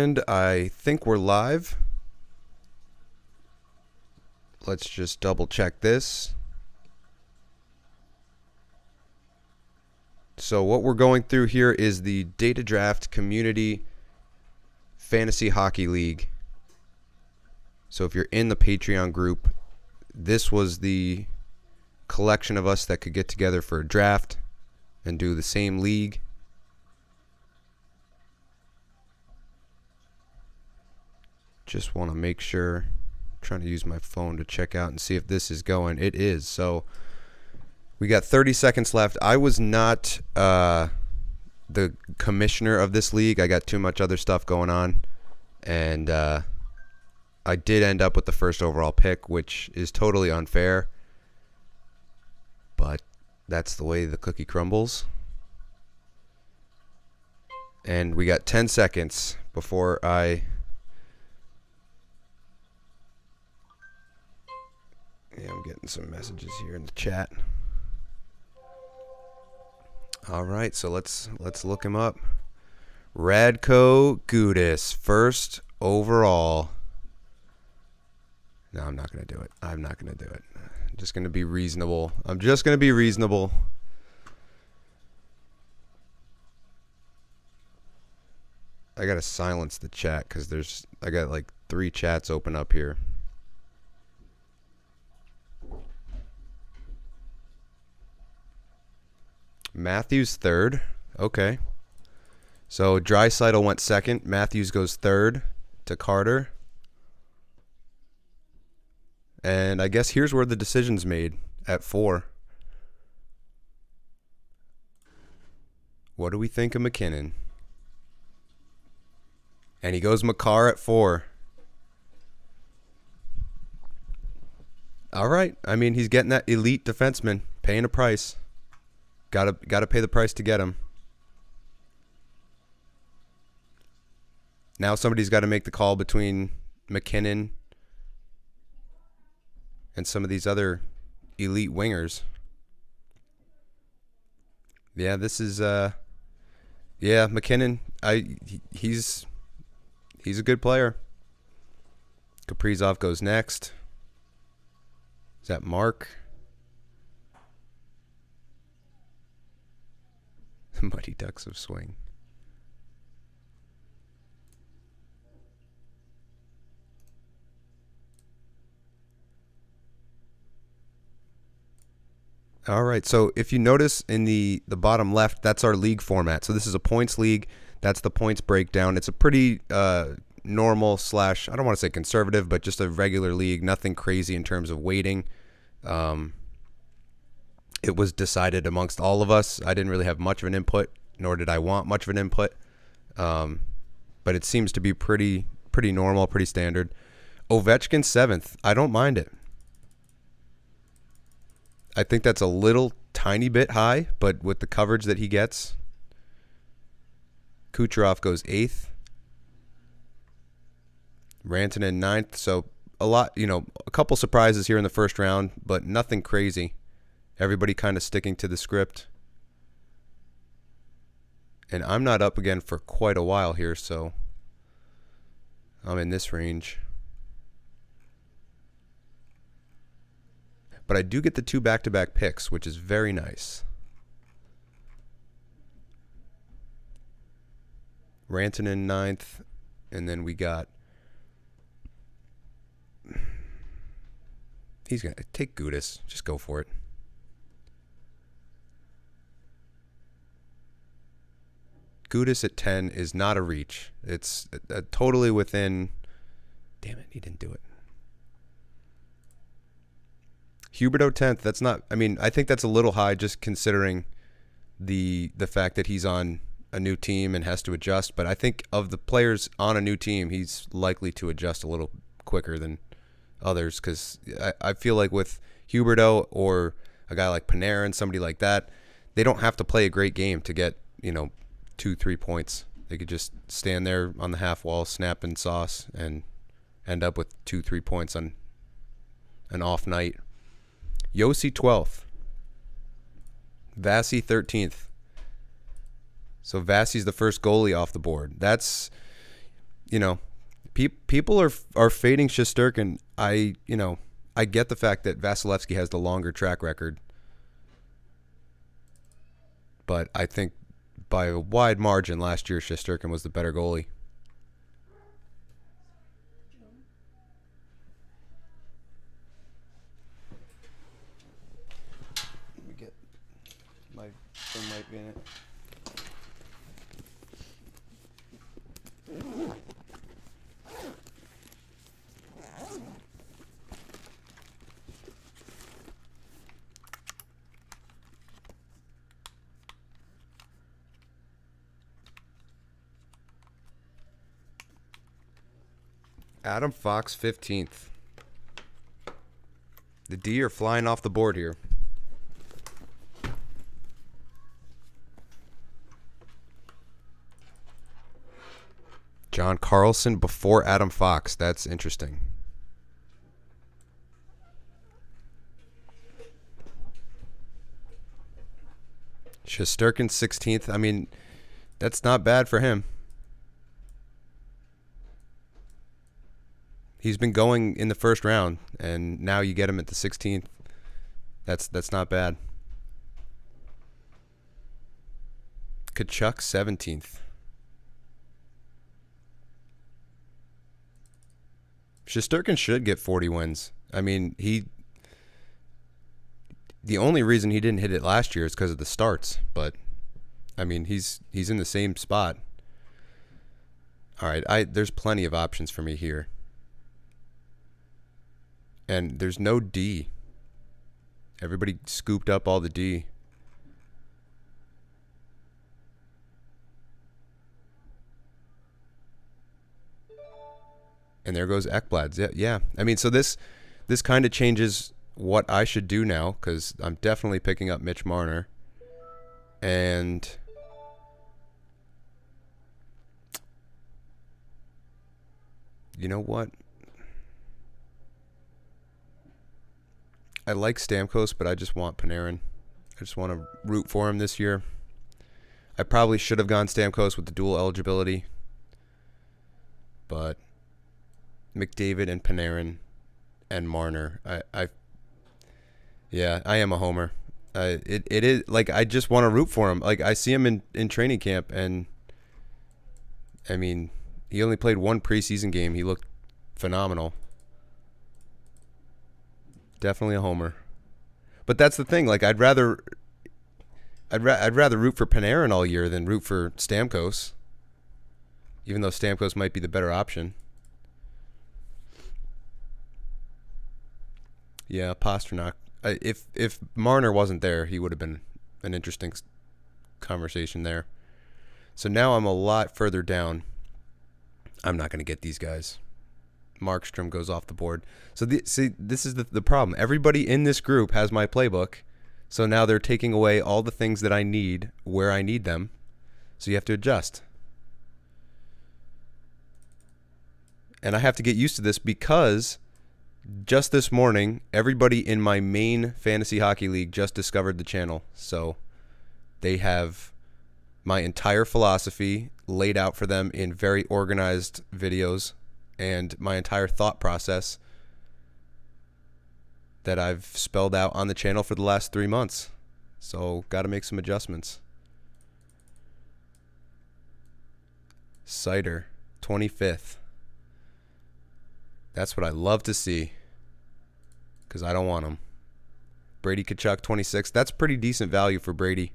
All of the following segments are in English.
And I think we're live. Let's just double check this. So what we're going through here is the Data Draft Community Fantasy Hockey League. So if you're in the Patreon group, this was the collection of us that could get together for a draft and do the same league. Just want to make sure. I'm trying to use my phone to check out and see if this is going. It is. So we got 30 seconds left. I was not the commissioner of this league. I got too much other stuff going on. And I did end up with the first overall pick, which is totally unfair. But that's the way the cookie crumbles. And we got 10 seconds before I'm getting some messages here in the chat. All right, so let's look him up. Radko Gudas, first overall. No, I'm not going to do it. I'm not going to do it. I'm just going to be reasonable. I'm just going to be reasonable. I got to silence the chat because I got like 3 chats open up here. Matthews third. Okay. So Draisaitl went second. Matthews goes third to Carter. And I guess here's where the decision's made at 4. What do we think of McKinnon? And he goes Makar at 4. All right. I mean, he's getting that elite defenseman, paying a price. Gotta pay the price to get him. Now somebody's got to make the call between McKinnon and some of these other elite wingers. Yeah, this is McKinnon. He's a good player. Kaprizov goes next. Is that Mark? Mighty Ducks of Swing. All right, so if you notice in the bottom left, that's our league format. So this is a points league. That's the points breakdown. It's a pretty normal / I don't want to say conservative, but just a regular league. Nothing crazy in terms of weighting. It was decided amongst all of us. I didn't really have much of an input, nor did I want much of an input. But it seems to be pretty normal, pretty standard. Ovechkin 7th. I don't mind it. I think that's a little tiny bit high, but with the coverage that he gets. Kucherov goes 8th. Rantanen 9th. So a couple surprises here in the first round, but nothing crazy. Everybody kind of sticking to the script. And I'm not up again for quite a while here, so I'm in this range. But I do get the 2 back-to-back picks, which is very nice. Rantanen 9th, and then we got... He's going to take Gudas. Just go for it. Gudas at 10 is not a reach. It's totally within... Damn it, he didn't do it. Huberdeau 10th, that's not... I mean, I think that's a little high just considering the fact that he's on a new team and has to adjust. But I think of the players on a new team, he's likely to adjust a little quicker than others because I feel like with Huberdeau or a guy like Panarin, somebody like that, they don't have to play a great game to get, 2-3 points. They could just stand there on the half wall, snap and sauce, and end up with 2-3 points on an off night. Yossi 12th. Vasi 13th. So Vasi's the first goalie off the board. That's, you know, people are fading Shesterkin. I get the fact that Vasilevsky has the longer track record, but I think by a wide margin last year Shesterkin was the better goalie. Let me get my thing might be in it. Adam Fox 15th. The D are flying off the board here. John Carlson before Adam Fox. That's interesting. Shesterkin 16th. I mean, that's not bad for him. He's been going in the first round, and now you get him at the 16th. That's not bad. Kachuk 17th. Shesterkin should get 40 wins. I mean, the only reason he didn't hit it last year is because of the starts, but I mean, he's in the same spot. All right, there's plenty of options for me here. And there's no D. Everybody scooped up all the D. And there goes Ekblad's. Yeah. I mean, so this kind of changes what I should do now, because I'm definitely picking up Mitch Marner. And you know what? I like Stamkos, but I just want Panarin. I just want to root for him this year. I probably should have gone Stamkos with the dual eligibility, but McDavid and Panarin and Marner. I am a homer. It is like I just want to root for him. Like I see him in training camp, and I mean, he only played one preseason game. He looked phenomenal. Definitely a homer. But that's the thing. Like I'd rather root for Panarin all year than root for Stamkos, even though Stamkos might be the better option. Yeah, Pasternak. If Marner wasn't there, he would have been an interesting conversation there. So now I'm a lot further down. I'm not going to get these guys. Markstrom goes off the board. So this is the problem. Everybody in this group has my playbook. So now they're taking away all the things that I need where I need them. So you have to adjust. And I have to get used to this because just this morning, everybody in my main fantasy hockey league just discovered the channel. So they have my entire philosophy laid out for them in very organized videos, and my entire thought process that I've spelled out on the channel for the last 3 months. So got to make some adjustments. Cider, 25th. That's what I love to see, because I don't want him. Brady Tkachuk, 26th. That's pretty decent value for Brady.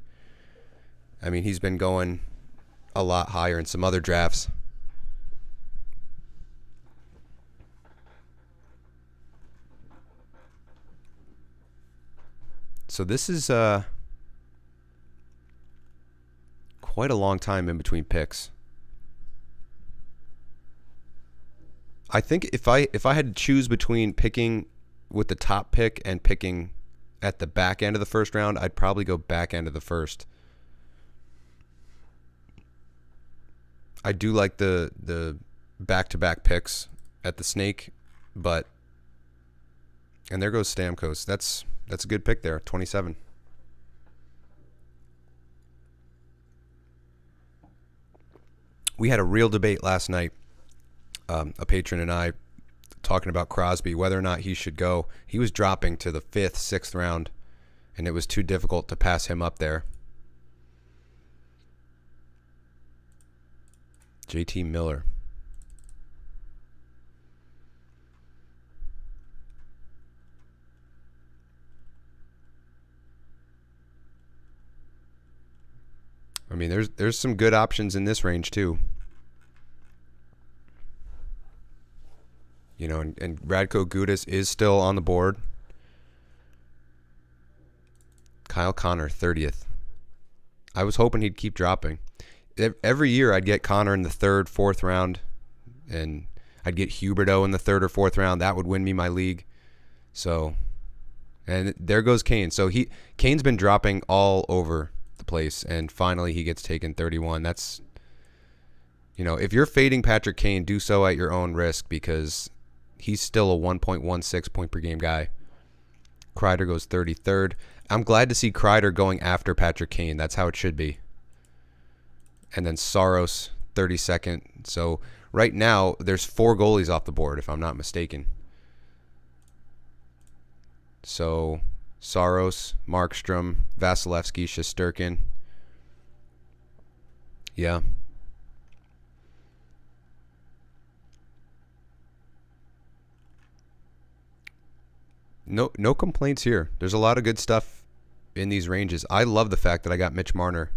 I mean, he's been going a lot higher in some other drafts. So this is quite a long time in between picks. I think if I had to choose between picking with the top pick and picking at the back end of the first round, I'd probably go back end of the first. I do like the back-to-back picks at the snake, but and there goes Stamkos. That's a good pick there, 27. We had a real debate last night a patron and I talking about Crosby, whether or not he should go. He was dropping to the 5th, 6th round, and it was too difficult to pass him up there. JT Miller. I mean, there's some good options in this range too. You know, and Radko Gudas is still on the board. Kyle Connor, 30th. I was hoping he'd keep dropping. Every year I'd get Connor in the 3rd, 4th round, and I'd get Huberdeau in the 3rd or 4th round. That would win me my league. So, and there goes Kane. So Kane's been dropping all over the place, and finally he gets taken 31. That's, you know, if you're fading Patrick Kane, do so at your own risk, because he's still a 1.16 point per game guy. Kreider goes 33rd. I'm glad to see Kreider going after Patrick Kane. That's how it should be. And then Saros, 32nd. So right now there's 4 goalies off the board, if I'm not mistaken. So Saros, Markstrom, Vasilevsky, Shesterkin. Yeah. No complaints here. There's a lot of good stuff in these ranges. I love the fact that I got Mitch Marner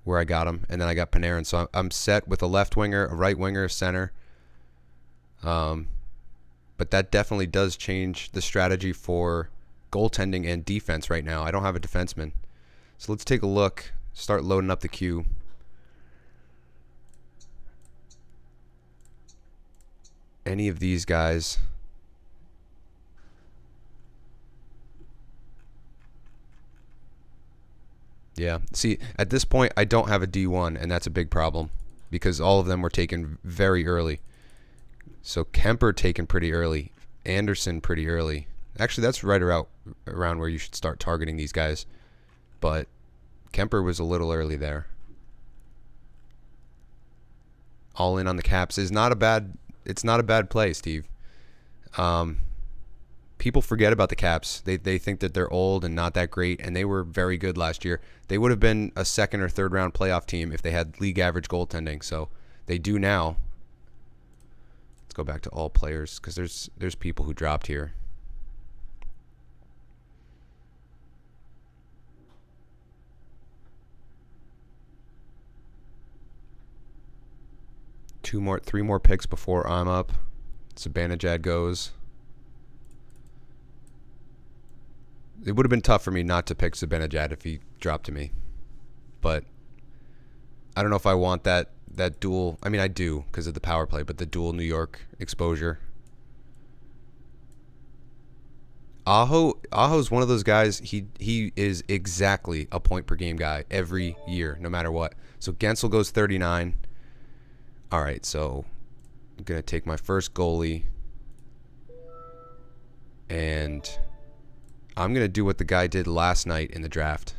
where I got him, and then I got Panarin. So I'm set with a left winger, a right winger, a center. But that definitely does change the strategy for goaltending and defense right now. I don't have a defenseman. So let's take a look, start loading up the queue. Any of these guys. Yeah. See, at this point, I don't have a D1, and that's a big problem because all of them were taken very early. So Kemper taken pretty early. Anderson pretty early. Actually, that's right around where you should start targeting these guys. But Kemper was a little early there. All in on the Caps is not a bad. It's not a bad play, Steve. People forget about the Caps. They think that they're old and not that great, and they were very good last year. They would have been a 2nd or 3rd round playoff team if they had league average goaltending. So they do now. Let's go back to all players because there's people who dropped here. Three more picks before I'm up. Zibanejad goes. It would have been tough for me not to pick Zibanejad if he dropped to me. But I don't know if I want that dual. I mean, I do because of the power play, but the dual New York exposure. Aho's one of those guys. He is exactly a point per game guy every year, no matter what. So Gensel goes 39. All right, so I'm going to take my first goalie, and I'm going to do what the guy did last night in the draft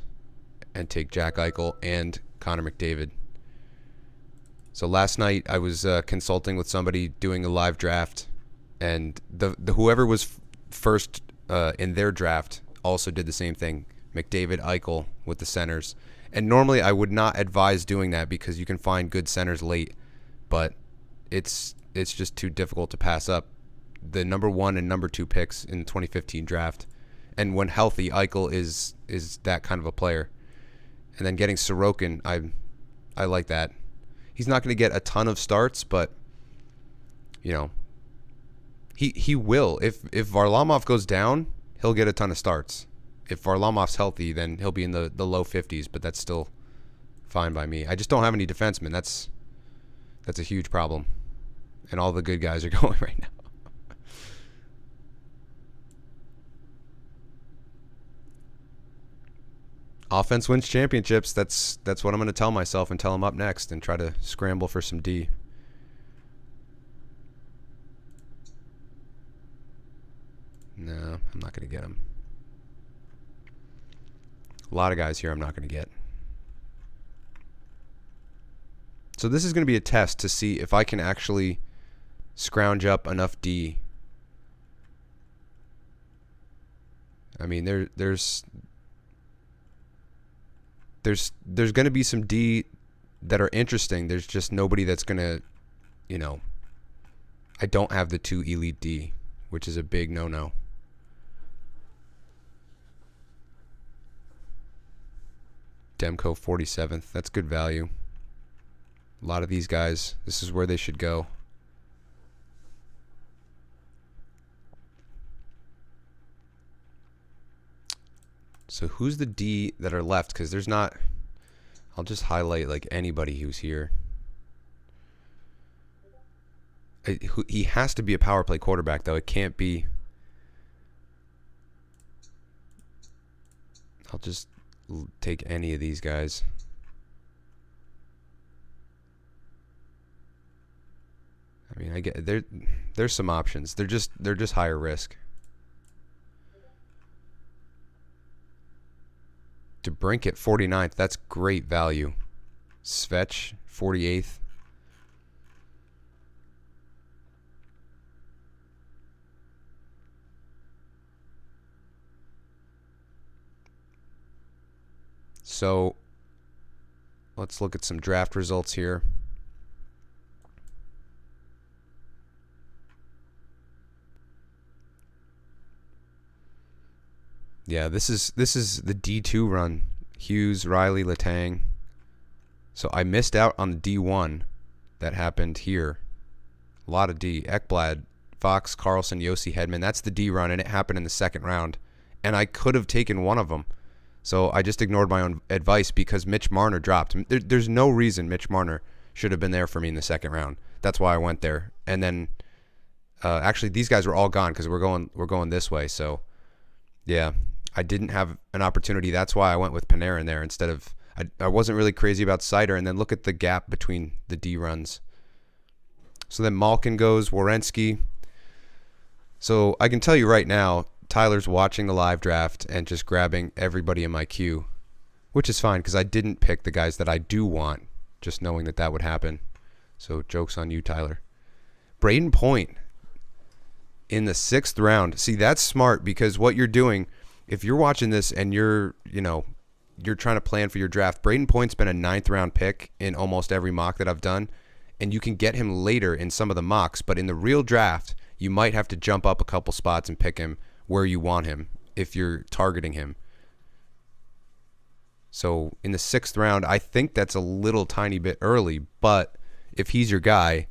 and take Jack Eichel and Connor McDavid. So last night I was consulting with somebody doing a live draft, and the whoever was first in their draft also did the same thing. McDavid, Eichel with the centers. And normally I would not advise doing that because you can find good centers late, but it's just too difficult to pass up the number 1 and number 2 picks in the 2015 draft. And when healthy, Eichel is that kind of a player. And then getting Sorokin, I like that. He's not going to get a ton of starts, but you know, he will. If Varlamov goes down, he'll get a ton of starts. If Varlamov's healthy, then he'll be in the low 50s, but that's still fine by me. I just don't have any defensemen. That's a huge problem. And all the good guys are going right now. Offense wins championships. That's what I'm going to tell myself until I'm up next and try to scramble for some D. No, I'm not going to get him. A lot of guys here I'm not going to get. So this is going to be a test to see if I can actually scrounge up enough D. I mean, there's going to be some D that are interesting. There's just nobody that's going to, you know, I don't have the 2 elite D, which is a big no-no. Demko 47th. That's good value. A lot of these guys, this is where they should go. So who's the D that are left? Because there's not... I'll just highlight like anybody who's here. He has to be a power play quarterback, though. It can't be... I'll just take any of these guys. I mean, I get there's some options. They're just higher risk. DeBrincat 49th, that's great value. Svetch 48th. So let's look at some draft results here. Yeah, this is the D2 run. Hughes, Riley, Letang. So I missed out on the D1 that happened here. A lot of D. Ekblad, Fox, Carlson, Yossi, Hedman. That's the D run, and it happened in the second round. And I could have taken one of them. So I just ignored my own advice because Mitch Marner dropped. There's no reason Mitch Marner should have been there for me in the second round. That's why I went there. And then actually these guys were all gone because we're going this way. So yeah, I didn't have an opportunity. That's why I went with Panarin there instead of... I wasn't really crazy about Sider. And then look at the gap between the D runs. So then Malkin goes, Werenski. So I can tell you right now, Tyler's watching the live draft and just grabbing everybody in my queue, which is fine because I didn't pick the guys that I do want, just knowing that that would happen. So joke's on you, Tyler. Braden Point in the 6th round. See, that's smart because what you're doing, if you're watching this and you're trying to plan for your draft, Braden Point's been a 9th round pick in almost every mock that I've done, and you can get him later in some of the mocks, but in the real draft, you might have to jump up a couple spots and pick him where you want him if you're targeting him. So in the 6th round, I think that's a little tiny bit early, but if he's your guy,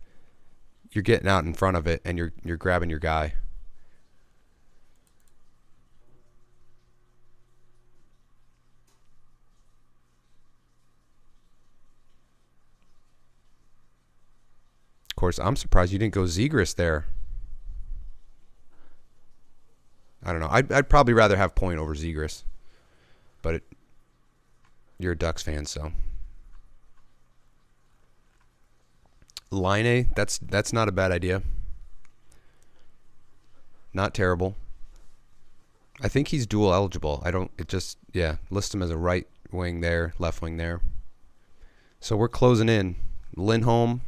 you're getting out in front of it and you're grabbing your guy. Of course, I'm surprised you didn't go Zegras there. I don't know. I'd probably rather have Point over Zegras, but you're a Ducks fan, so. Line, that's not a bad idea. Not terrible. I think he's dual eligible. List him as a right wing there, left wing there. So we're closing in. Lindholm.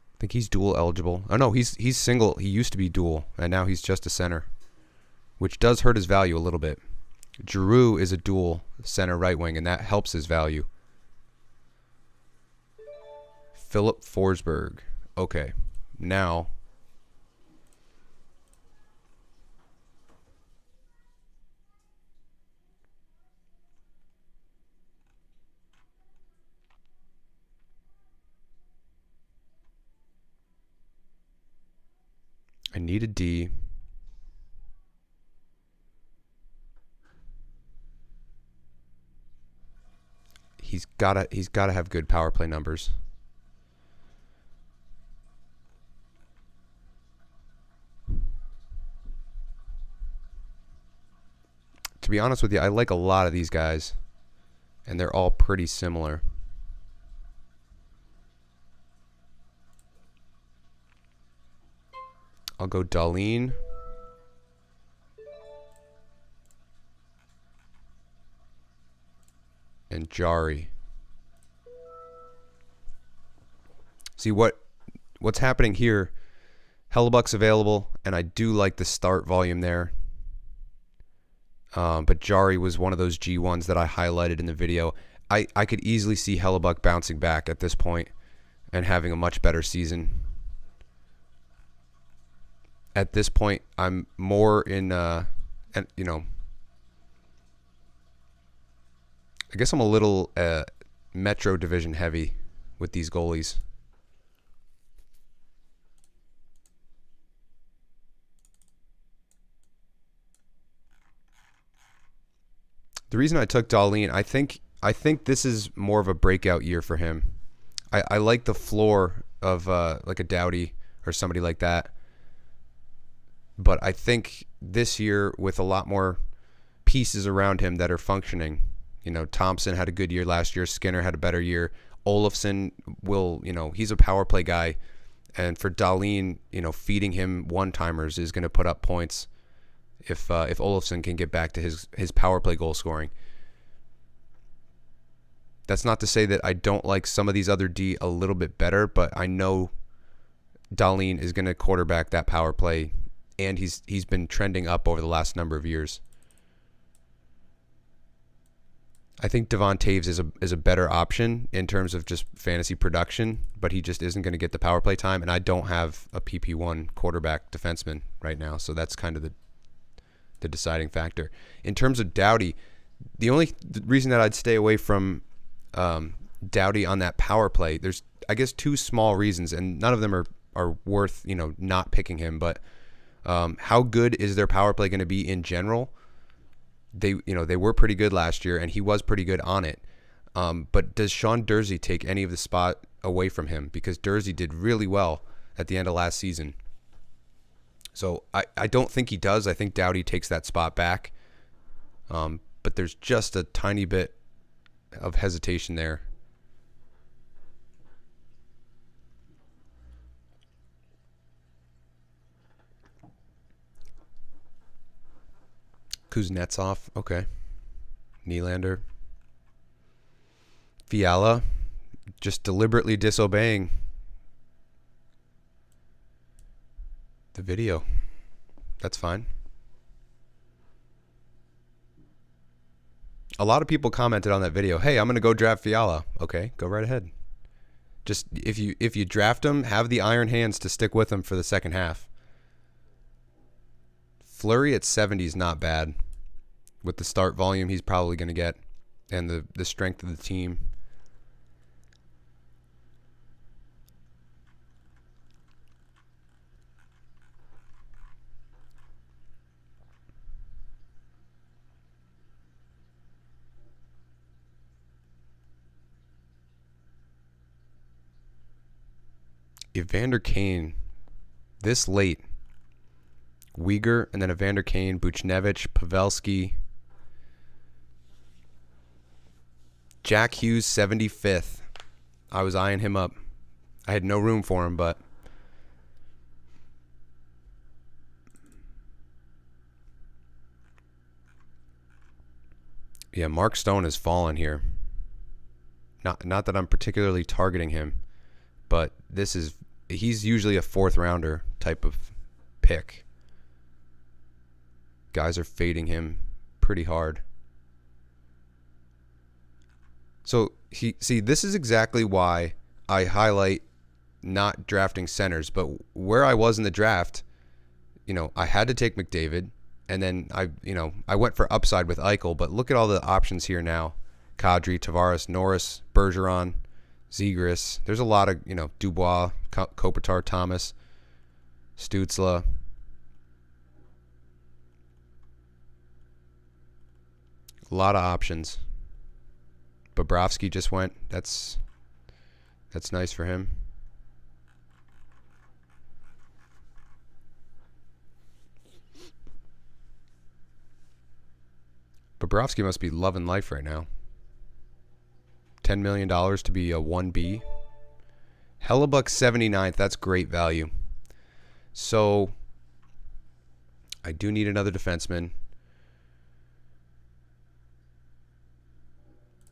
I think he's dual eligible. Oh no, he's single. He used to be dual, and now he's just a center, which does hurt his value a little bit. Giroux is a dual center right wing, and that helps his value. Philip Forsberg. Okay, now I need a D. He's gotta have good power play numbers. To be honest with you, I like a lot of these guys, and they're all pretty similar. I'll go Dahlin. And Jari. See, what what's happening here, Hellebuck's available, and I do like the start volume there. But Jari was one of those G1s that I highlighted in the video. I could easily see Hellebuck bouncing back at this point and having a much better season. At this point, I'm more in, I guess I'm a little Metro Division heavy with these goalies. The reason I took Dahlin, I think this is more of a breakout year for him. I like the floor of like a Doughty or somebody like that. But I think this year, with a lot more pieces around him that are functioning, Thompson had a good year last year. Skinner had a better year. Olofsson will, he's a power play guy. And for Dahlin, feeding him one-timers is going to put up points if Olofsson can get back to his power play goal scoring. That's not to say that I don't like some of these other D a little bit better, but I know Dahlin is going to quarterback that power play, and he's been trending up over the last number of years. I think Devon Taves is a better option in terms of just fantasy production, but he just isn't going to get the power play time, and I don't have a PP1 quarterback defenseman right now, so that's kind of the deciding factor. In terms of Doughty, the only reason that I'd stay away from Doughty on that power play, there's, I guess, two small reasons, and none of them are worth not picking him. But how good is their power play going to be in general? They were pretty good last year, and he was pretty good on it. But does Sean Durzi take any of the spot away from him? Because Durzi did really well at the end of last season. So I don't think he does. I think Doughty takes that spot back. But there's just a tiny bit of hesitation there. Kuznetsov, okay. Nylander. Fiala, just deliberately disobeying the video. That's fine. A lot of people commented on that video, hey, I'm going to go draft Fiala. Okay, go right ahead. Just if you draft him, have the iron hands to stick with him for the second half. Fleury at 70 is not bad. With the start volume he's probably going to get and the strength of the team. Evander Kane this late. Uyghur and then Evander Kane, Buchnevich, Pavelski. Jack Hughes, 75th. I was eyeing him up. I had no room for him, but yeah, Mark Stone has fallen here. Not that I'm particularly targeting him, but he's usually a fourth rounder type of pick. Guys are fading him pretty hard. So this is exactly why I highlight not drafting centers, but where I was in the draft, I had to take McDavid, and then I went for upside with Eichel, but look at all the options here now. Kadri, Tavares, Norris, Bergeron, Zegras. There's a lot of, Dubois, Kopitar, Thomas, Stützle. A lot of options. Bobrovsky just went. That's nice for him. Bobrovsky must be loving life right now. $10 million to be a 1B. Hellebuck 79th. That's great value. So I do need another defenseman.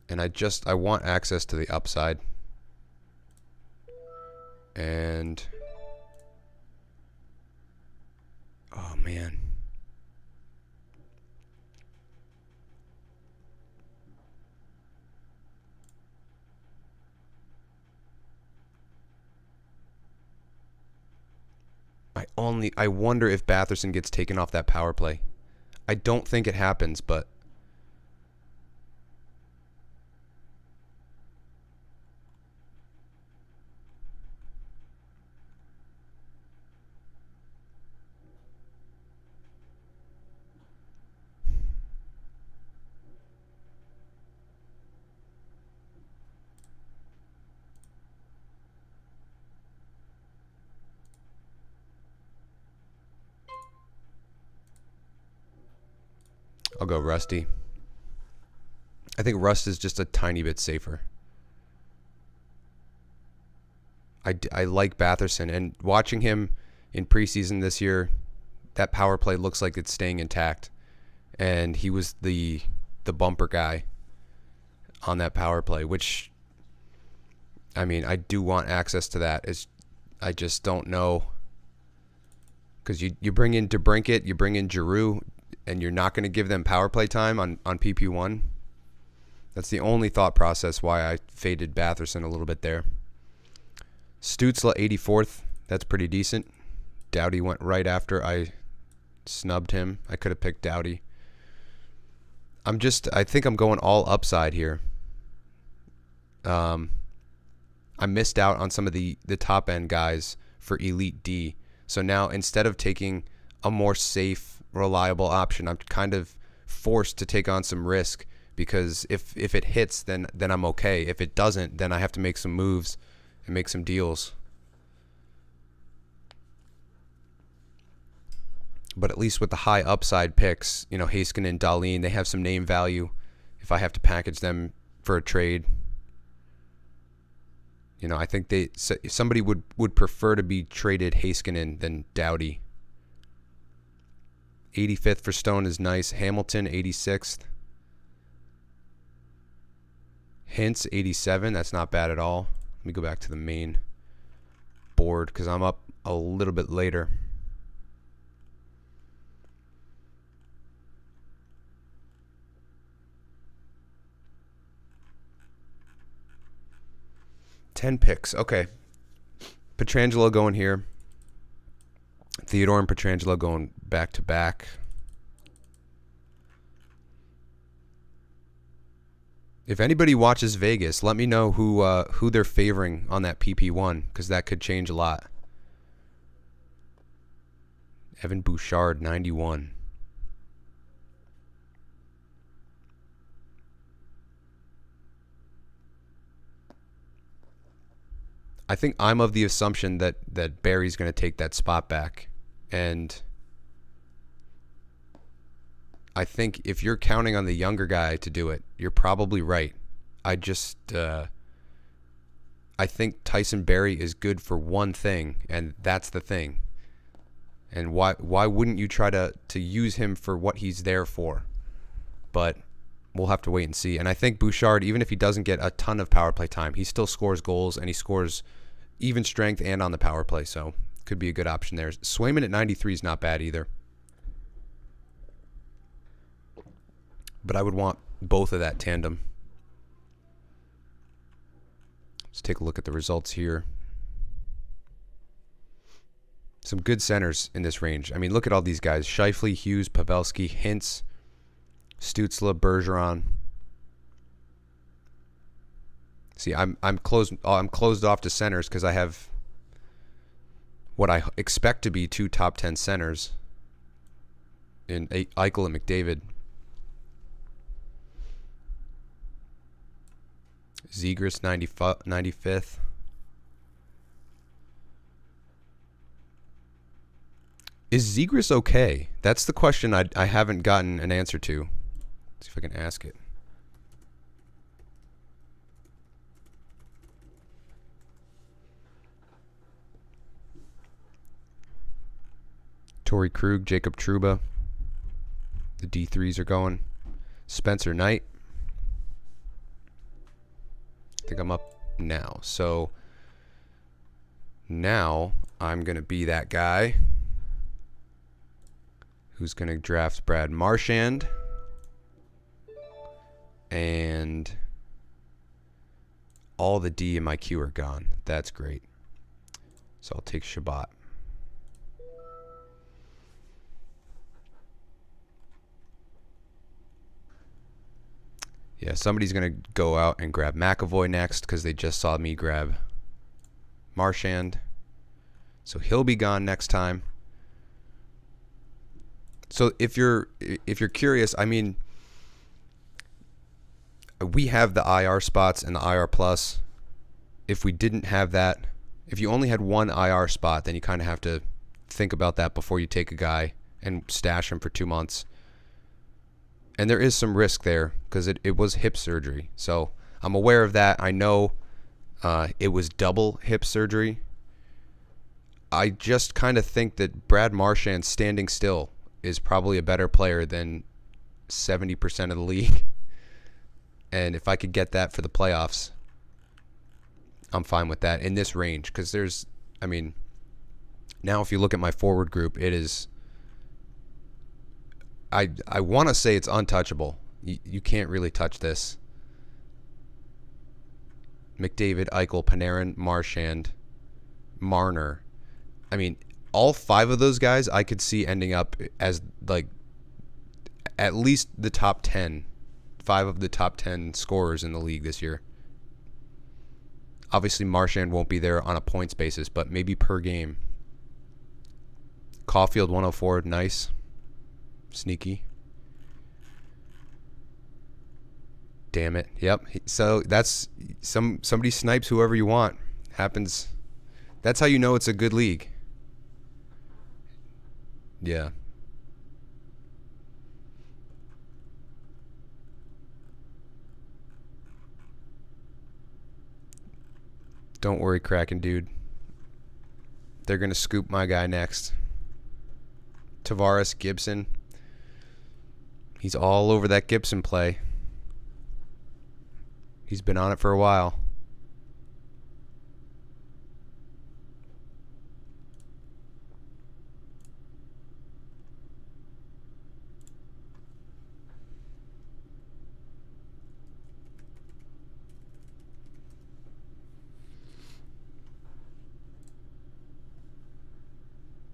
And I want access to the upside. And oh man. I wonder if Batherson gets taken off that power play. I don't think it happens, but I'll go Rusty. I think Rust is just a tiny bit safer. I like Batherson, and watching him in preseason this year, that power play looks like it's staying intact, and he was the bumper guy on that power play, which, I mean, I do want access to that. I just don't know, because you bring in DeBrincat, you bring in Giroux, and you're not going to give them power play time on PP1. That's the only thought process why I faded Batherson a little bit there. Stützle 84th. That's pretty decent. Doughty went right after I snubbed him. I could have picked Doughty. I think I'm going all upside here. I missed out on some of the top end guys for Elite D. So now instead of taking a more safe, reliable option, I'm kind of forced to take on some risk, because if it hits, then I'm okay. If it doesn't, then I have to make some moves and make some deals. But at least with the high upside picks, Haskin and Dahlin, they have some name value if I have to package them for a trade. I think somebody would prefer to be traded Heiskanen than Doughty. 85th for Stone is nice. Hamilton, 86th. Hintz, 87. That's not bad at all. Let me go back to the main board because I'm up a little bit later. Ten picks. Okay. Pietrangelo going here. Theodore and Pietrangelo going back to back. If anybody watches Vegas, let me know who they're favoring on that PP1, because that could change a lot. Evan Bouchard, 91. I think I'm of the assumption that Barry's going to take that spot back. And I think if you're counting on the younger guy to do it, you're probably right. I think Tyson Barrie is good for one thing, and that's the thing. And why wouldn't you try to use him for what he's there for? But we'll have to wait and see. And I think Bouchard, even if he doesn't get a ton of power play time, he still scores goals, and he scores even strength and on the power play. So could be a good option there. Swayman at 93 is not bad either. But I would want both of that tandem. Let's take a look at the results here. Some good centers in this range. I mean, look at all these guys. Scheifele, Hughes, Pavelski, Hintz, Stützle, Bergeron. See, I'm closed off to centers because I have what I expect to be two top 10 centers in Eichel and McDavid. Zegras 95th. Is Zegras okay? That's the question I haven't gotten an answer to. Let's see if I can ask it. Torrey Krug, Jacob Trouba. The D3s are going. Spencer Knight. I think I'm up now. So Now I'm going to be that guy who's going to draft Brad Marchand. And all the D in my queue are gone. That's great. So I'll take Shabbat. Yeah, somebody's going to go out and grab McAvoy next because they just saw me grab Marchand. So he'll be gone next time. So if you're curious, I mean, we have the IR spots and the IR plus. If we didn't have that, if you only had one IR spot, then you kind of have to think about that before you take a guy and stash him for 2 months. And there is some risk there because it was hip surgery. So I'm aware of that. I know it was double hip surgery. I just kind of think that Brad Marchand standing still is probably a better player than 70% of the league. And if I could get that for the playoffs, I'm fine with that in this range. Because there's, I mean, now if you look at my forward group, it is, I want to say it's untouchable. You can't really touch this. McDavid, Eichel, Panarin, Marchand, Marner. I mean, all 5 of those guys I could see ending up as like at least the top 10. 5 of the top 10 scorers in the league this year. Obviously, Marchand won't be there on a points basis, but maybe per game. Caulfield 104, nice. Sneaky. Damn it. Yep. So that's somebody snipes whoever you want. Happens. That's how you know it's a good league. Yeah. Don't worry, Kraken dude. They're going to scoop my guy next. Tavares, Gibson. He's all over that Gibson play. He's been on it for a while.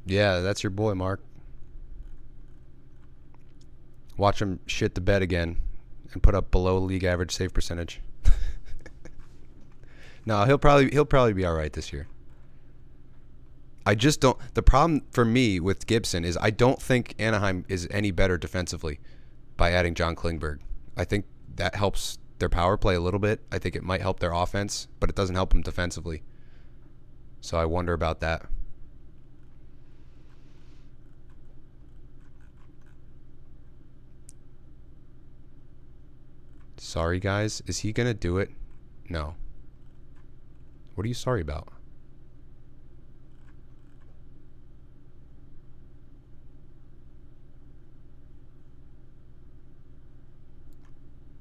Yeah, that's your boy, Mark. Watch him shit the bed again and put up below league average save percentage. No, he'll probably be all right this year. I just don't. The problem for me with Gibson is I don't think Anaheim is any better defensively by adding John Klingberg. I think that helps their power play a little bit. I think it might help their offense, but it doesn't help them defensively. So I wonder about that. Sorry, guys. Is he going to do it? No. What are you sorry about?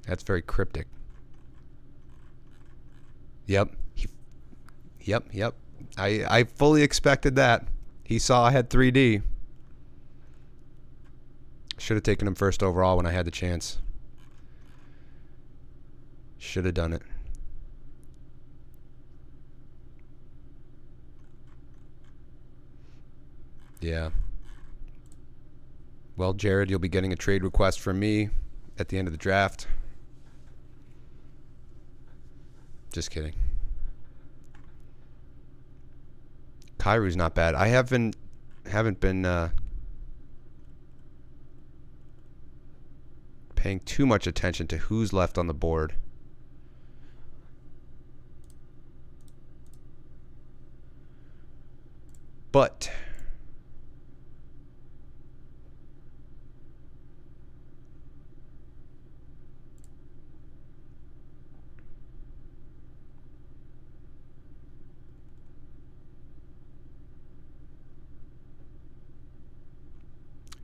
That's very cryptic. Yep. Yep. I fully expected that. He saw I had 3D. Should have taken him first overall when I had the chance. Should have done it. Yeah. Well, Jared, you'll be getting a trade request from me at the end of the draft. Just kidding. Kairu's not bad. I haven't been paying too much attention to who's left on the board. But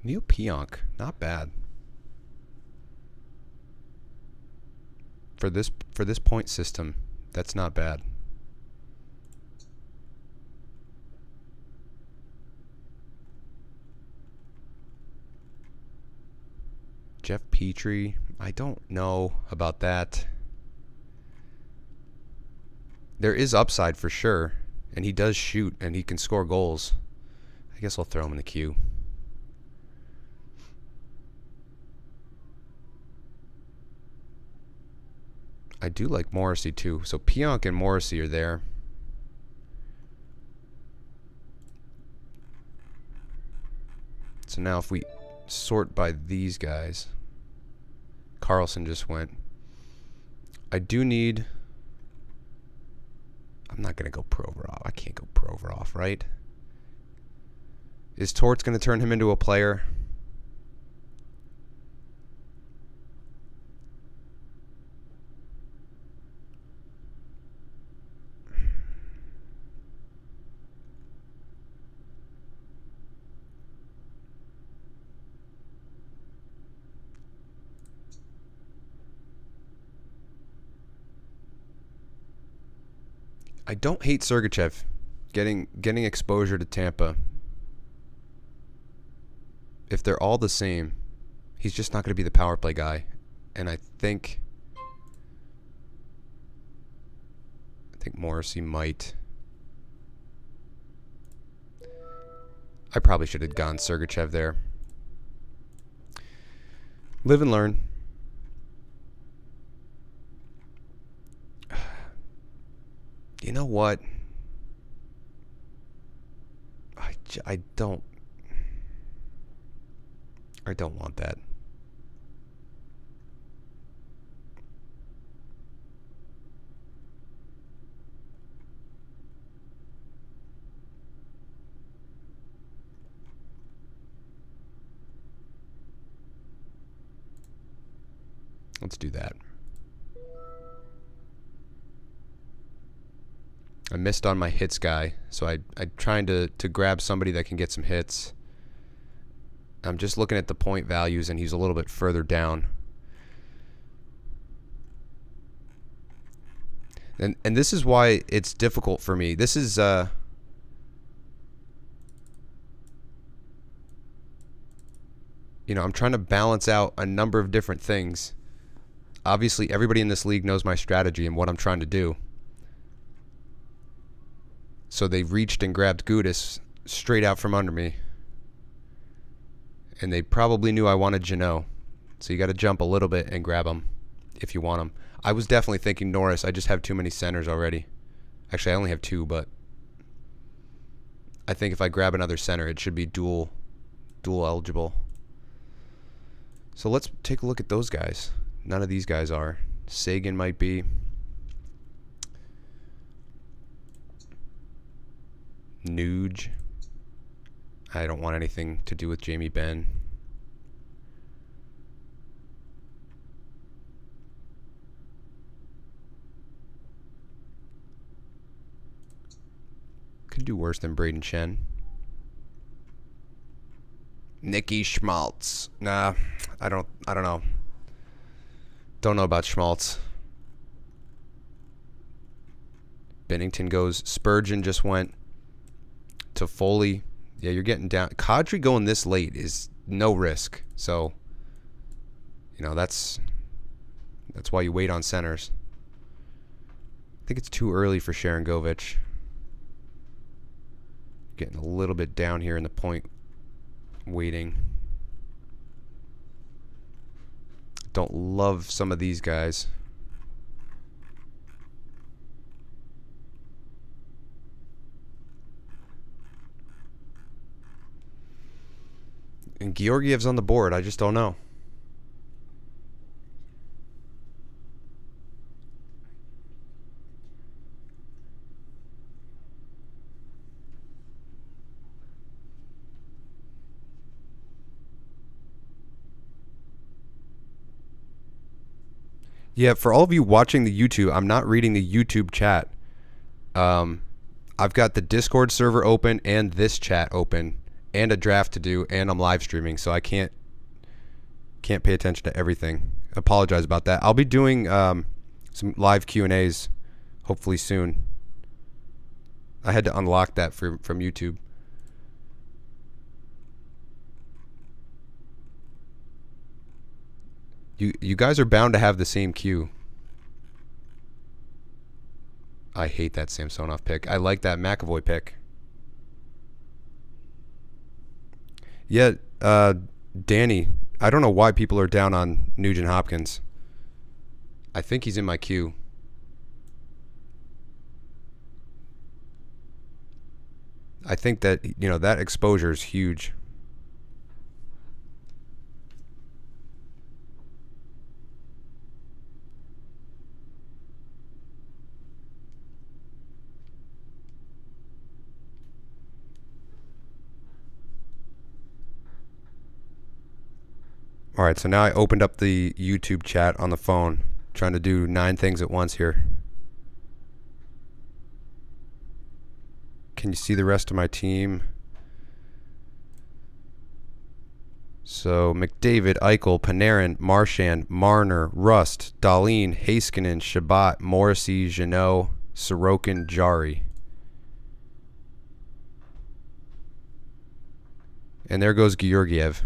Neil Pionk, not bad. For this point system, that's not bad. Jeff Petrie, I don't know about that. There is upside for sure, and he does shoot, and he can score goals. I guess I'll throw him in the queue. I do like Morrissey too. So Pionk and Morrissey are there. So now if we sort by these guys, Carlson just went. I do need... I'm not going to go Provorov. I can't go Provorov, right? Is Torts going to turn him into a player? I don't hate Sergachev getting exposure to Tampa. If they're all the same, he's just not going to be the power play guy. And I think Morrissey might. I probably should have gone Sergachev there. Live and learn. You know what? I don't want that. Let's do that. I missed on my hits guy, so I'm trying to grab somebody that can get some hits. I'm just looking at the point values, and he's a little bit further down. And this is why it's difficult for me. This is you know, I'm trying to balance out a number of different things. Obviously, everybody in this league knows my strategy and what I'm trying to do. So they reached and grabbed Gudis straight out from under me. And they probably knew I wanted Jeannot. So you got to jump a little bit and grab him if you want him. I was definitely thinking Norris. I just have too many centers already. Actually, I only have 2, but I think if I grab another center, it should be dual eligible. So let's take a look at those guys. None of these guys are. Sagan might be. Nuge. I don't want anything to do with Jamie Benn. Could do worse than Braden Chen. Nicky Schmaltz. Nah, I don't know. Don't know about Schmaltz. Bennington goes. Spurgeon just went. Toffoli. Yeah, you're getting down. Kadri going this late is no risk. So, you know, that's why you wait on centers. I think it's too early for Sharangovich. Getting a little bit down here in the point waiting. Don't love some of these guys. And Georgiev's on the board. I just don't know. Yeah, for all of you watching the YouTube, I'm not reading the YouTube chat. I've got the Discord server open and this chat open and a draft to do, and I'm live streaming, so I can't pay attention to everything. I apologize about that. I'll be doing some live Q&As hopefully soon. I had to unlock that from YouTube. You guys are bound to have the same queue. I hate that Samsonov pick. I like that McAvoy pick. Yeah, Danny, I don't know why people are down on Nugent Hopkins. I think he's in my queue. I think that, that exposure is huge. All right, so now I opened up the YouTube chat on the phone, trying to do 9 things at once here. Can you see the rest of my team? So McDavid, Eichel, Panarin, Marchand, Marner, Rust, Dahlin, Heiskanen, Shabbat, Morrissey, Jeannot, Sorokin, Jari. And there goes Georgiev.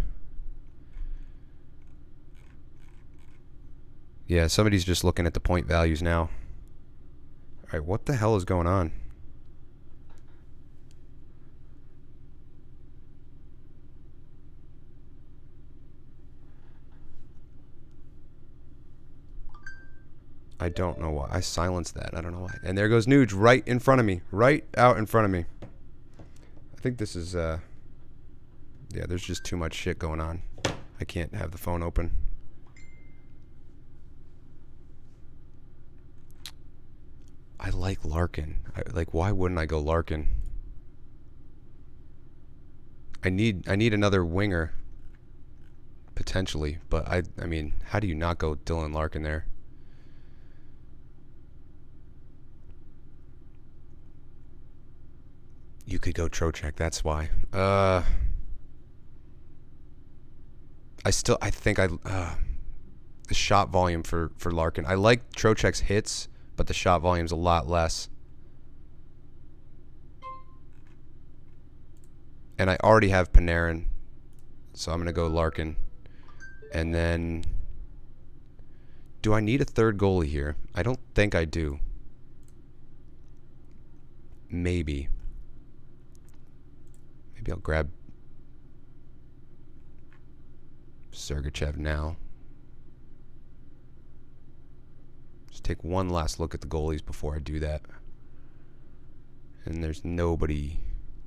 Yeah, somebody's just looking at the point values now. All right, what the hell is going on? I don't know why. I silenced that. I don't know why. And there goes Nuge right in front of me. Right out in front of me. I think this is, yeah, there's just too much shit going on. I can't have the phone open. I like Larkin. Why wouldn't I go Larkin? I need another winger. Potentially. But, I mean, how do you not go Dylan Larkin there? You could go Trocheck, that's why. I think the shot volume for Larkin. I like Trocheck's hits, but the shot volume's a lot less. And I already have Panarin, so I'm going to go Larkin. And then, do I need a third goalie here? I don't think I do. Maybe. Maybe I'll grab Sergachev now. Just take one last look at the goalies before I do that. And there's nobody.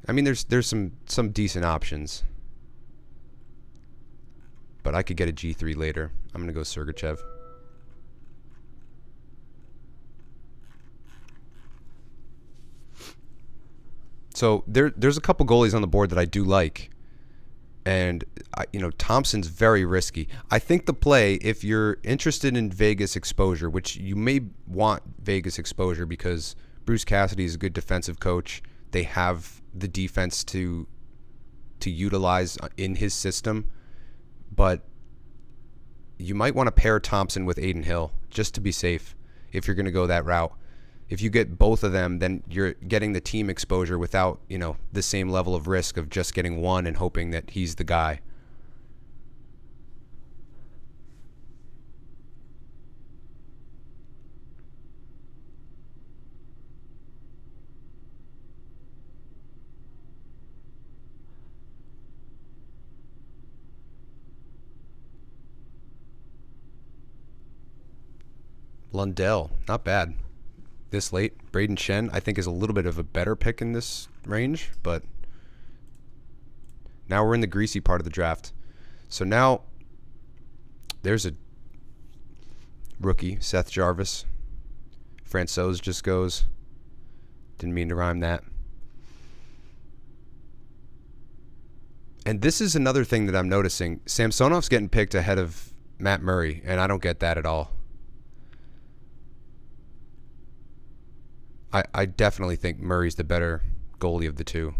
I mean, there's some decent options. But I could get a G3 later. I'm going to go Sergachev. So there's a couple goalies on the board that I do like. And, Thompson's very risky. I think the play, if you're interested in Vegas exposure, which you may want Vegas exposure because Bruce Cassidy is a good defensive coach. They have the defense to utilize in his system. But you might want to pair Thompson with Adin Hill just to be safe if you're going to go that route. If you get both of them, then you're getting the team exposure without, the same level of risk of just getting one and hoping that he's the guy. Lundell, not bad. This late. Braden Shen, I think, is a little bit of a better pick in this range, but now we're in the greasy part of the draft. So now there's a rookie, Seth Jarvis. Francouz just goes. Didn't mean to rhyme that. And this is another thing that I'm noticing. Samsonov's getting picked ahead of Matt Murray, and I don't get that at all. I definitely think Murray's the better goalie of the two.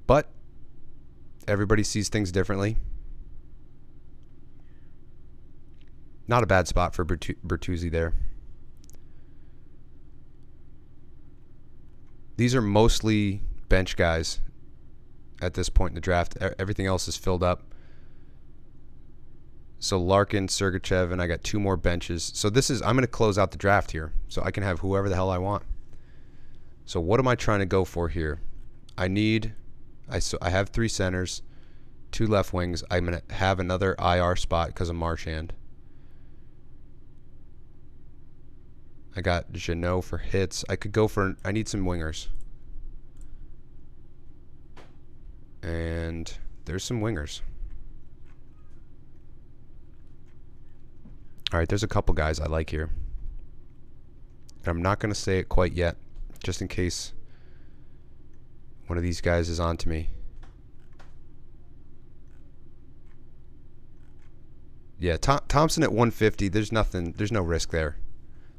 But everybody sees things differently. Not a bad spot for Bertuzzi there. These are mostly bench guys at this point in the draft. Everything else is filled up. So Larkin, Sergachev, and I got 2 more benches. So I'm going to close out the draft here, so I can have whoever the hell I want. So what am I trying to go for here? I have 3 centers, 2 left wings. I'm going to have another IR spot because of Marchand. I got Jeannot for hits. I need some wingers. And there's some wingers. All right, there's a couple guys I like here. And I'm not going to say it quite yet, just in case one of these guys is on to me. Yeah, Thompson at 150, there's no risk there.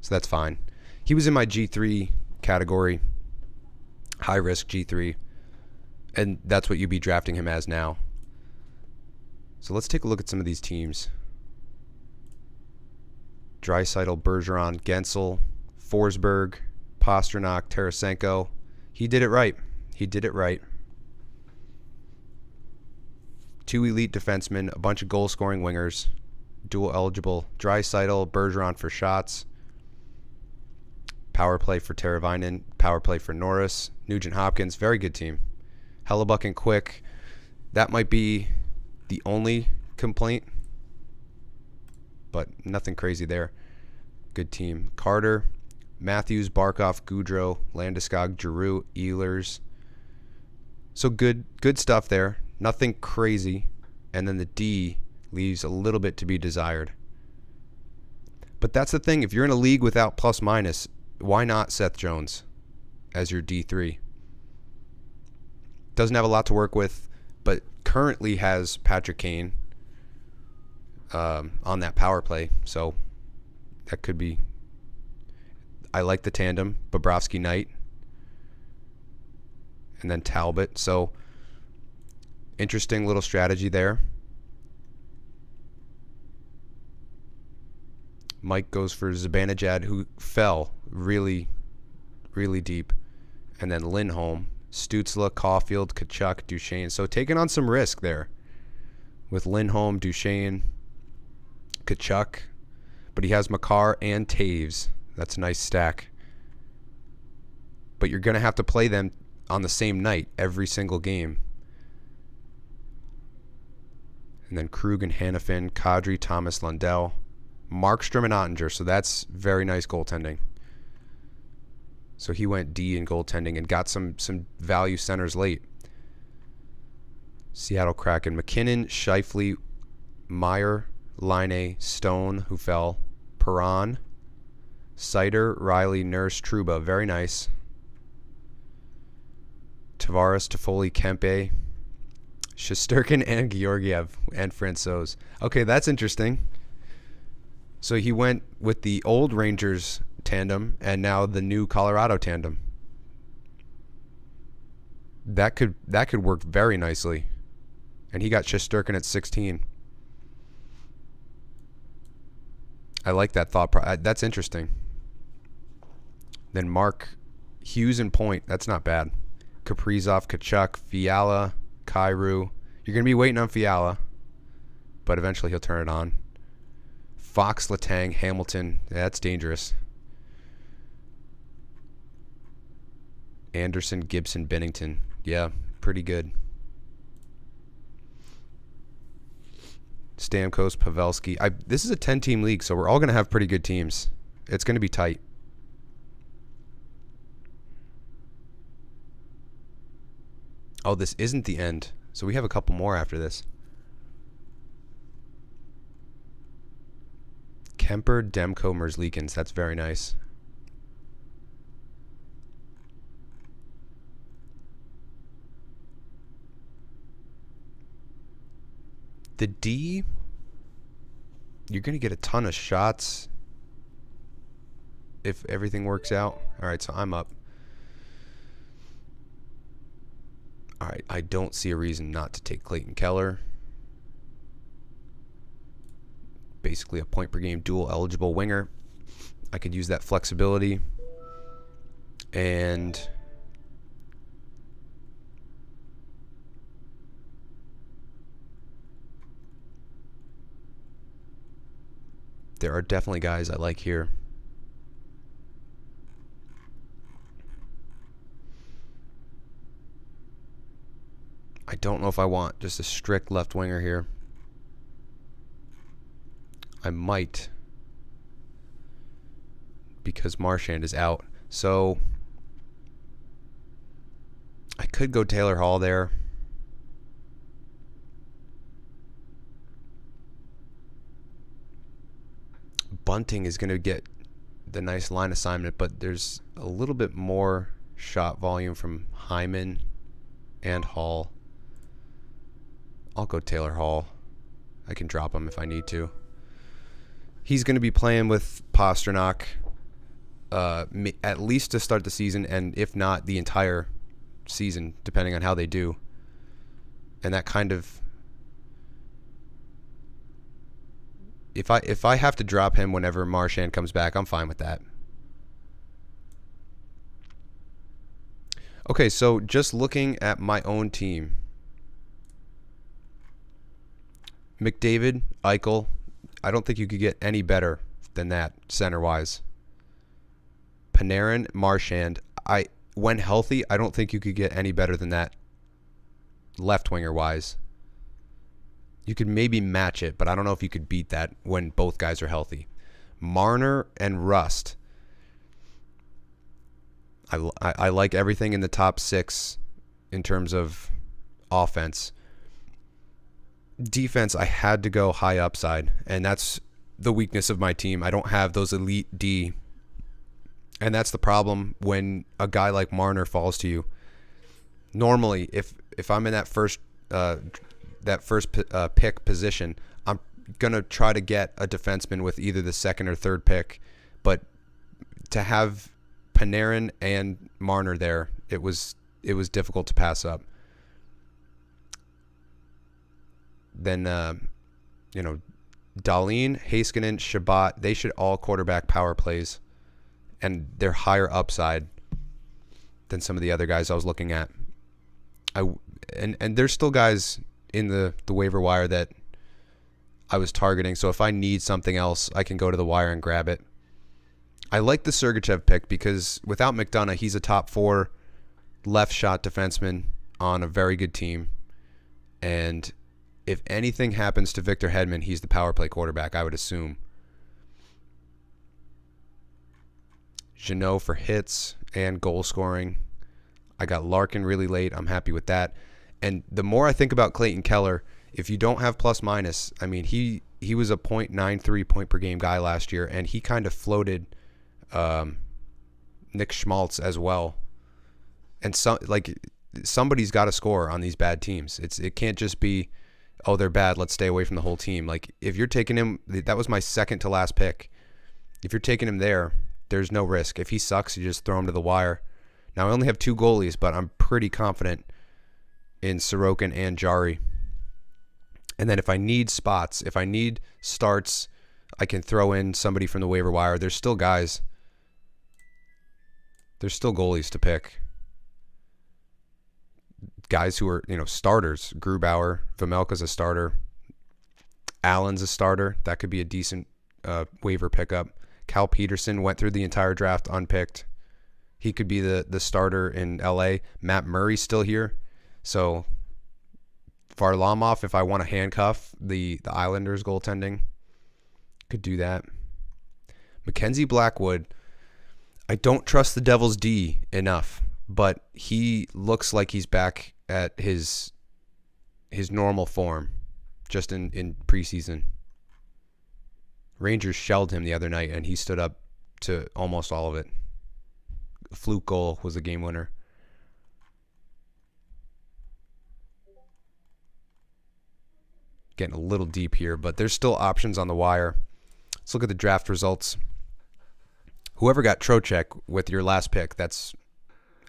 So that's fine. He was in my G3 category, high risk G3, and that's what you'd be drafting him as now. So let's take a look at some of these teams. Draisaitl, Bergeron, Gensel, Forsberg, Pasternak, Tarasenko. He did it right. He did it right. 2 elite defensemen, a bunch of goal-scoring wingers, dual eligible. Draisaitl, Bergeron for shots. Power play for Teravainen, power play for Norris, Nugent Hopkins, very good team. Hellebuck and Quick, that might be the only complaint, but nothing crazy there. Good team. Carter, Matthews, Barkov, Goudreau, Landeskog, Giroux, Ehlers. So good stuff there. Nothing crazy. And then the D leaves a little bit to be desired. But that's the thing. If you're in a league without plus minus, why not Seth Jones as your D3? Doesn't have a lot to work with, but currently has Patrick Kane on that power play. So that could be. I like the tandem, Bobrovsky Knight, and then Talbot. So interesting little strategy there. Mike goes for Zibanejad, who fell really, really deep. And then Lindholm, Stützle, Caulfield, Tkachuk, Duchesne. So taking on some risk there with Lindholm, Duchesne, Tkachuk. But he has Makar and Taves. That's a nice stack. But you're going to have to play them on the same night every single game. And then Krug and Hannafin, Kadri, Thomas, Lundell, Markstrom and Ottinger. So that's very nice goaltending. So he went D in goaltending and got some value centers late. Seattle Kraken, McKinnon, Scheifele, Meyer, Laine, Stone, who fell, Perron, Sider, Riley, Nurse, Trouba. Very nice. Tavares, Toffoli, Kempe, Shesterkin, and Georgiev, and Francouz. Okay, that's interesting. So he went with the old Rangers tandem and now the new Colorado tandem. That could work very nicely. And he got Shesterkin at 16. I like that thought. That's interesting. Then Mark Hughes and Point. That's not bad. Kaprizov, Kachuk, Fiala, Kyrou. You're going to be waiting on Fiala, but eventually he'll turn it on. Fox, Letang, Hamilton. That's dangerous. Anderson, Gibson, Bennington. Yeah, pretty good. Stamkos, Pavelski. This is a 10-team league, so we're all going to have pretty good teams. It's going to be tight. Oh, this isn't the end. So we have a couple more after this. Kemper, Demko, Merzlikins. That's very nice. The D, you're going to get a ton of shots if everything works out. All right, so I'm up. All right, I don't see a reason not to take Clayton Keller. Basically a point per game dual eligible winger. I could use that flexibility. And there are definitely guys I like here. I don't know if I want just a strict left winger here. I might, because Marchand is out. So I could go Taylor Hall there. Bunting is going to get the nice line assignment, but there's a little bit more shot volume from Hyman and Hall. I'll go Taylor Hall. I can drop him if I need to. He's going to be playing with Pasternak at least to start the season, and if not, the entire season, depending on how they do. And that kind of... If I have to drop him whenever Marchand comes back, I'm fine with that. Okay, so just looking at my own team. McDavid, Eichel, I don't think you could get any better than that center-wise. Panarin, Marchand, when healthy, I don't think you could get any better than that left winger-wise. You could maybe match it, but I don't know if you could beat that when both guys are healthy. Marner and Rust. I like everything in the top 6 in terms of offense. Defense, I had to go high upside, and that's the weakness of my team. I don't have those elite D, and that's the problem when a guy like Marner falls to you. Normally, if I'm in that first pick position, I'm going to try to get a defenseman with either the second or third pick. But to have Panarin and Marner there, it was difficult to pass up. Then, Dahlin, Heiskanen, Shabbat, they should all quarterback power plays. And they're higher upside than some of the other guys I was looking at. And there's still guys in the waiver wire that I was targeting. So if I need something else, I can go to the wire and grab it. I like the Sergachev pick because without McDonough, he's a top 4 left shot defenseman on a very good team. And if anything happens to Victor Hedman, he's the power play quarterback, I would assume. Jeannot for hits and goal scoring. I got Larkin really late. I'm happy with that. And the more I think about Clayton Keller, if you don't have plus minus, I mean, he was a .93 point per game guy last year, and he kind of floated Nick Schmaltz as well. And somebody's got to score on these bad teams. It can't just be, oh, they're bad, let's stay away from the whole team. Like, if you're taking him, that was my second to last pick. If you're taking him there's no risk. If he sucks, you just throw him to the wire. Now, I only have 2 goalies, but I'm pretty confident in Sorokin and Jari. And then if I need spots, if I need starts, I can throw in somebody from the waiver wire. There's still guys. There's still goalies to pick. Guys who are, starters. Grubauer, Vamelka's a starter. Allen's a starter. That could be a decent waiver pickup. Cal Peterson went through the entire draft unpicked. He could be the starter in LA. Matt Murray's still here. So Varlamov, if I want to handcuff the Islanders goaltending, could do that. Mackenzie Blackwood, I don't trust the Devils D enough, but he looks like he's back at his normal form just in preseason. Rangers shelled him the other night, and he stood up to almost all of it. A fluke goal was a game winner. Getting a little deep here, but there's still options on the wire. Let's look at the draft results. Whoever got Trocheck with your last pick, that's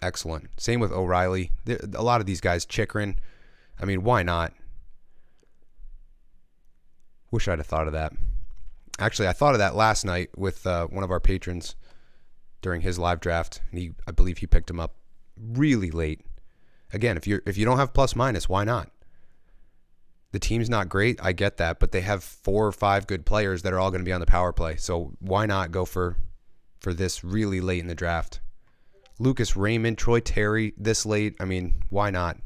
excellent. Same with O'Reilly. A lot of these guys, Chikrin. I mean, why not? Wish I'd have thought of that. Actually, I thought of that last night with one of our patrons during his live draft, and I believe he picked him up really late. Again, if you don't have plus minus, why not? The team's not great. I get that, but they have 4 or 5 good players that are all going to be on the power play. So why not go for this really late in the draft? Lucas Raymond, Troy Terry this late. I mean, why not?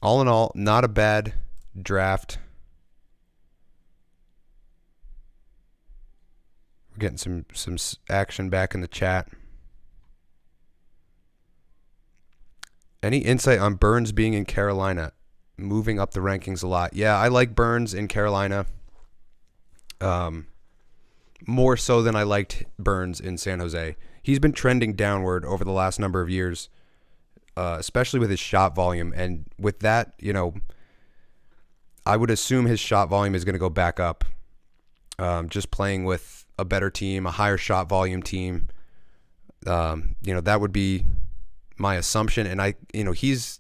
All in all, not a bad draft. We're getting some action back in the chat. Any insight on Burns being in Carolina, moving up the rankings a lot? Yeah, I like Burns in Carolina. More so than I liked Burns in San Jose. He's been trending downward over the last number of years, especially with his shot volume. And with that, I would assume his shot volume is going to go back up. Just playing with a better team, a higher shot volume team. That would be my assumption. And he's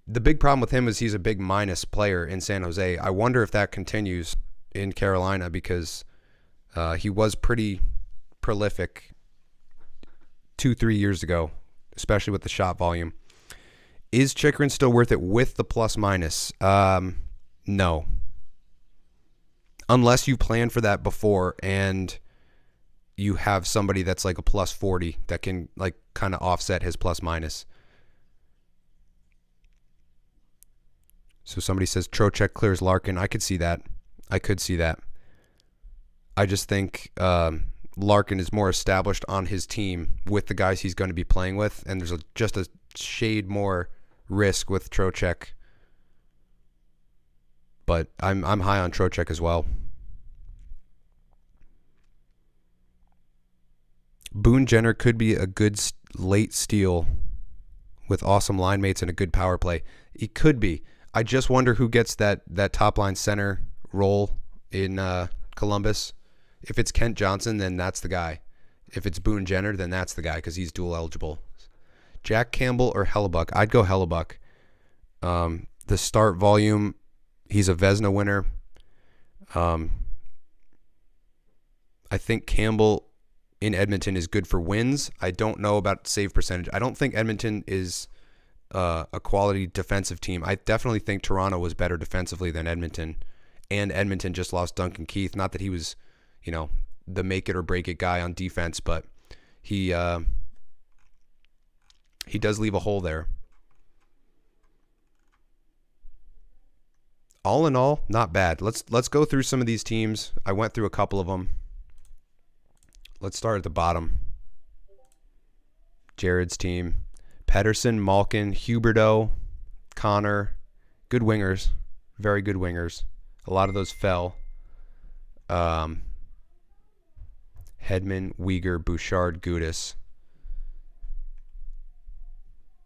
the big problem with him is he's a big minus player in San Jose. I wonder if that continues in Carolina because he was pretty prolific 2-3 years ago, especially with the shot volume. Is Chikrin still worth it with the plus minus? No. Unless you plan for that before and you have somebody that's like a plus 40 that can like kind of offset his plus minus. So somebody says Trocheck clears Larkin. I could see that. I just think Larkin is more established on his team with the guys he's going to be playing with, and there's just a shade more risk with Trocheck. But I'm high on Trocheck as well. Boone Jenner could be a good late steal with awesome line mates and a good power play. He could be. I just wonder who gets that top line center role in Columbus. If it's Kent Johnson, then that's the guy. If it's Boone Jenner, then that's the guy because he's dual eligible. Jack Campbell or Hellebuck? I'd go Hellebuck. The start volume, he's a Vezina winner. I think Campbell in Edmonton is good for wins. I don't know about save percentage. I don't think Edmonton is a quality defensive team. I definitely think Toronto was better defensively than Edmonton, and Edmonton just lost Duncan Keith. Not that he was, the make it or break it guy on defense, but he does leave a hole there. All in all, not bad. Let's go through some of these teams. I went through a couple of them. Let's start at the bottom. Jared's team. Pedersen, Malkin, Huberdeau, Connor. Good wingers. Very good wingers. A lot of those fell. Hedman, Uyghur, Bouchard, Gudis.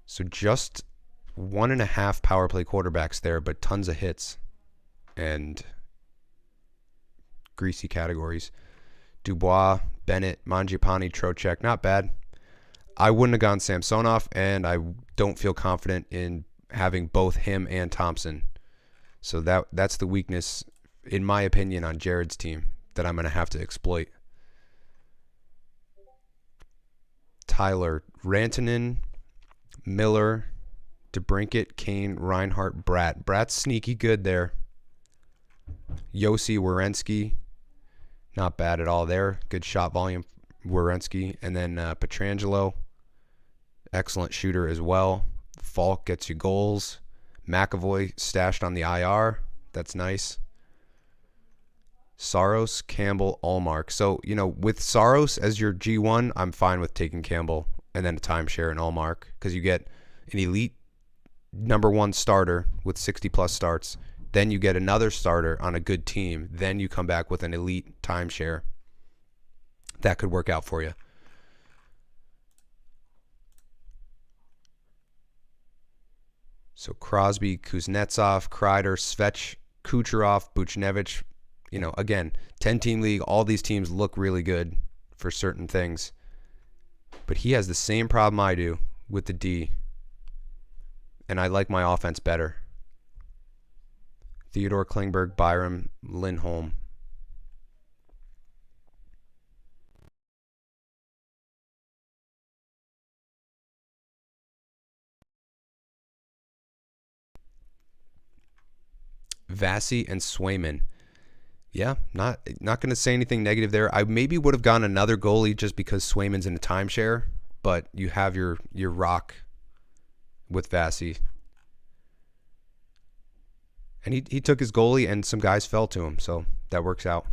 So just 1.5 power play quarterbacks there, but tons of hits and greasy categories. Dubois, Bennett, Mangiapane, Trocheck, not bad. I wouldn't have gone Samsonov, and I don't feel confident in having both him and Thompson. So that's the weakness, in my opinion, on Jared's team that I'm going to have to exploit. Tyler, Rantanen, Miller, DeBrincat, Kane, Reinhart, Bratt. Bratt's sneaky good there. Yossi, Werenski, not bad at all there. Good shot volume, Werenski. And then Pietrangelo, excellent shooter as well. Falk gets you goals. McAvoy stashed on the IR. That's nice. Saros, Campbell, Allmark. So, with Saros as your G1, I'm fine with taking Campbell and then a timeshare in Allmark because you get an elite number one starter with 60-plus starts. Then you get another starter on a good team. Then you come back with an elite timeshare. That could work out for you. So Crosby, Kuznetsov, Kreider, Svech, Kucherov, Buchnevich. Again, 10-team league, all these teams look really good for certain things. But he has the same problem I do with the D. And I like my offense better. Theodore Klingberg, Byram, Lindholm. Vassie and Swayman. Yeah, not going to say anything negative there. I maybe would have gone another goalie just because Swayman's in a timeshare, but you have your rock with Vassie. And he took his goalie, and some guys fell to him, so that works out.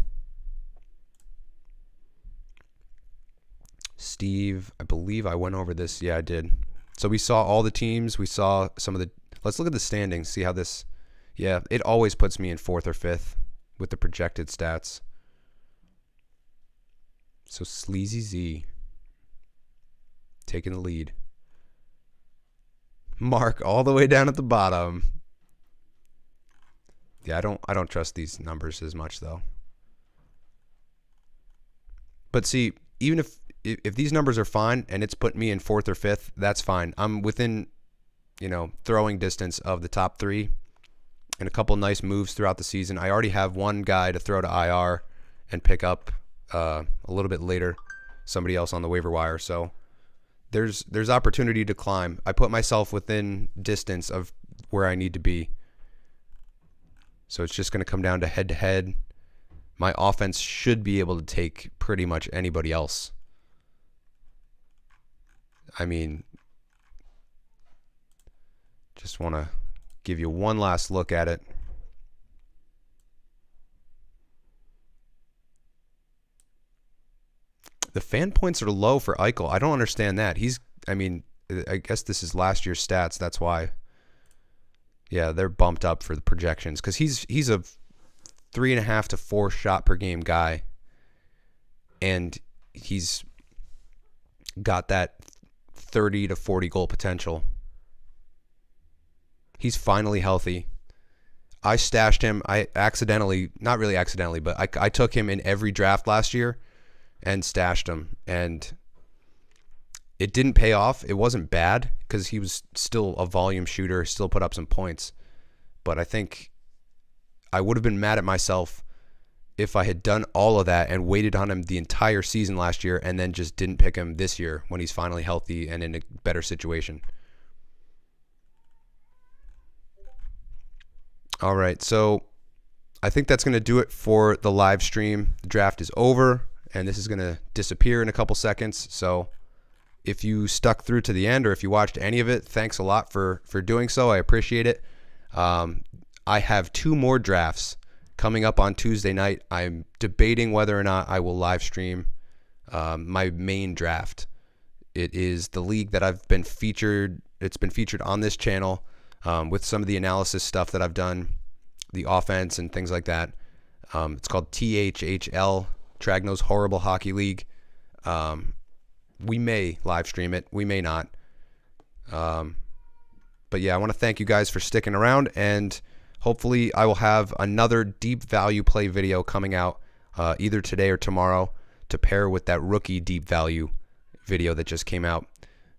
Steve, I believe I went over this. Yeah, I did. So we saw all the teams. We saw some of the... Let's look at the standings, see how this... Yeah, it always puts me in 4th or 5th with the projected stats. So Sleazy Z taking the lead. Mark all the way down at the bottom. Yeah, I don't trust these numbers as much though. But see, even if these numbers are fine and it's put me in 4th or 5th, that's fine. I'm within, throwing distance of the top 3 and a couple nice moves throughout the season. I already have one guy to throw to IR and pick up a little bit later, somebody else on the waiver wire. So there's opportunity to climb. I put myself within distance of where I need to be. So it's just going to come down to head-to-head. My offense should be able to take pretty much anybody else. I mean, just want to give you one last look at it. The fan points are low for Eichel. I don't understand that. I guess this is last year's stats. That's why. Yeah, they're bumped up for the projections because he's a 3.5 to 4 shot per game guy, and he's got that 30 to 40 goal potential. He's finally healthy. I stashed him. I accidentally, not really accidentally, but I took him in every draft last year and stashed him, and it didn't pay off. It wasn't bad because he was still a volume shooter, still put up some points. But I think I would have been mad at myself if I had done all of that and waited on him the entire season last year and then just didn't pick him this year when he's finally healthy and in a better situation. All right, so I think that's going to do it for the live stream. The draft is over, and this is going to disappear in a couple seconds. So if you stuck through to the end or if you watched any of it, thanks a lot for doing so. I appreciate it. I have 2 more drafts coming up on Tuesday night. I'm debating whether or not I will live stream my main draft. It is the league that I've been featured. It's been featured on this channel with some of the analysis stuff that I've done, the offense and things like that. It's called THHL, Tragno's Horrible Hockey League. We may live stream it. We may not. But yeah, I want to thank you guys for sticking around, and hopefully I will have another deep value play video coming out either today or tomorrow to pair with that rookie deep value video that just came out.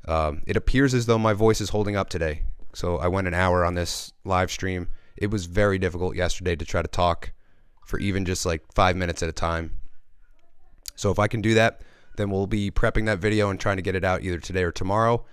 It appears as though my voice is holding up today. So I went an hour on this live stream. It was very difficult yesterday to try to talk for even just like 5 minutes at a time. So if I can do that, then we'll be prepping that video and trying to get it out either today or tomorrow.